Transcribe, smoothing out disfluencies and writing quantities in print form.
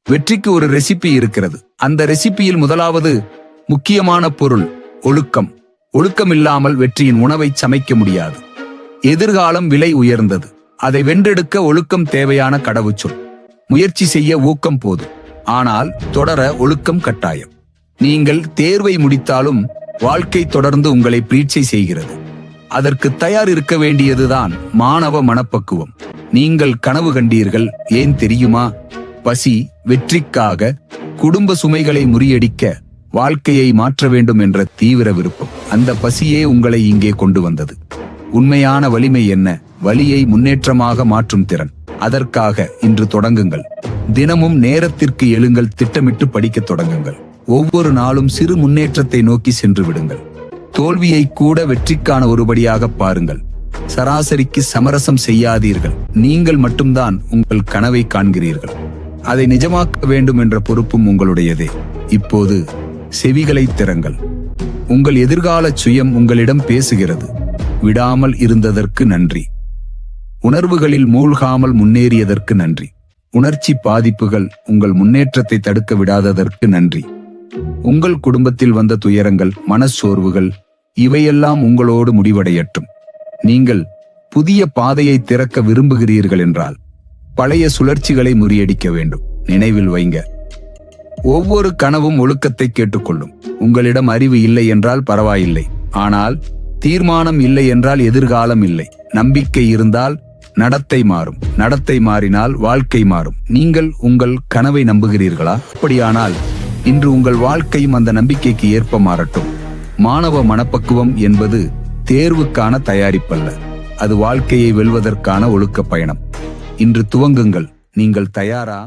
வெற்றிக்கு ஒரு ரெசிபி இருக்கிறது. அந்த ரெசிபியில் முதலாவது முக்கியமான பொருள் ஒழுக்கம். ஒழுக்கம் இல்லாமல் வெற்றியின் உணவை சமைக்க முடியாது. எதிர்காலம் விலை உயர்ந்தது. அதை வென்றெடுக்க ஒழுக்கம் தேவையான கடவுச்சொல். முயற்சி செய்ய ஊக்கம் போதும், ஆனால் தொடர ஒழுக்கம் கட்டாயம். நீங்கள் தேர்வை முடித்தாலும் வாழ்க்கை தொடர்ந்து உங்களை பரீட்சை செய்கிறது. அதற்கு தயார் இருக்க வேண்டியதுதான் மாணவ மனப்பக்குவம். நீங்கள் கனவு கண்டீர்கள், ஏன் தெரியுமா? பசி, வெற்றிக்காக, குடும்ப சுமைகளை முறியடிக்க, வாழ்க்கையை மாற்ற வேண்டும் என்ற தீவிர விருப்பம். அந்த பசியே உங்களை இங்கே கொண்டு வந்தது. உண்மையான வலிமை என்ன? வலியை முன்னேற்றமாக மாற்றும் திறன். அதற்காக இன்று தொடங்குங்கள். தினமும் நேரத்திற்கு எழுங்கள். திட்டமிட்டு படிக்கத் தொடங்குங்கள். ஒவ்வொரு நாளும் சிறு முன்னேற்றத்தை நோக்கி சென்று விடுங்கள். தோல்வியை கூட வெற்றிக்கான ஒருபடியாக பாருங்கள். சராசரிக்கு சமரசம் செய்யாதீர்கள். நீங்கள் மட்டும்தான் உங்கள் கனவை காண்கிறீர்கள். அதை நிஜமாக்க வேண்டும் என்ற பொறுப்பும் உங்களுடையதே. இப்போது செவிகளை திறங்கள். உங்கள் எதிர்கால சுயம் உங்களிடம் பேசுகிறது. விடாமல் இருந்ததற்கு நன்றி. உணர்வுகளில் மூழ்காமல் முன்னேறியதற்கு நன்றி. உணர்ச்சி பாதிப்புகள் உங்கள் முன்னேற்றத்தை தடுக்க விடாததற்கு நன்றி. உங்கள் குடும்பத்தில் வந்த துயரங்கள், மனச்சோர்வுகள், இவையெல்லாம் உங்களோடு முடிவடையட்டும். நீங்கள் புதிய பாதையை திறக்க விரும்புகிறீர்கள் என்றால் பழைய சுழற்சிகளை முறியடிக்க வேண்டும். நினைவில் வைங்க, ஒவ்வொரு கனவும் ஒழுக்கத்தை கேட்டுக்கொள்ளும். உங்களிடம் அறிவு இல்லை என்றால் பரவாயில்லை, ஆனால் தீர்மானம் இல்லை என்றால் எதிர்காலம் இல்லை. நம்பிக்கை இருந்தால் நடத்தை மாறும். நடத்தை மாறினால் வாழ்க்கை மாறும். நீங்கள் உங்கள் கனவை நம்புகிறீர்களா? அப்படியானால் இன்று உங்கள் வாழ்க்கையும் அந்த நம்பிக்கைக்கு ஏற்ப மாறட்டும். மாணவ மனப்பக்குவம் என்பது தேர்வுக்கான தயாரிப்பல்ல, அது வாழ்க்கையை வெல்வதற்கான ஒழுக்க பயணம். இன்று துவங்குங்கள். நீங்கள் தயாரா?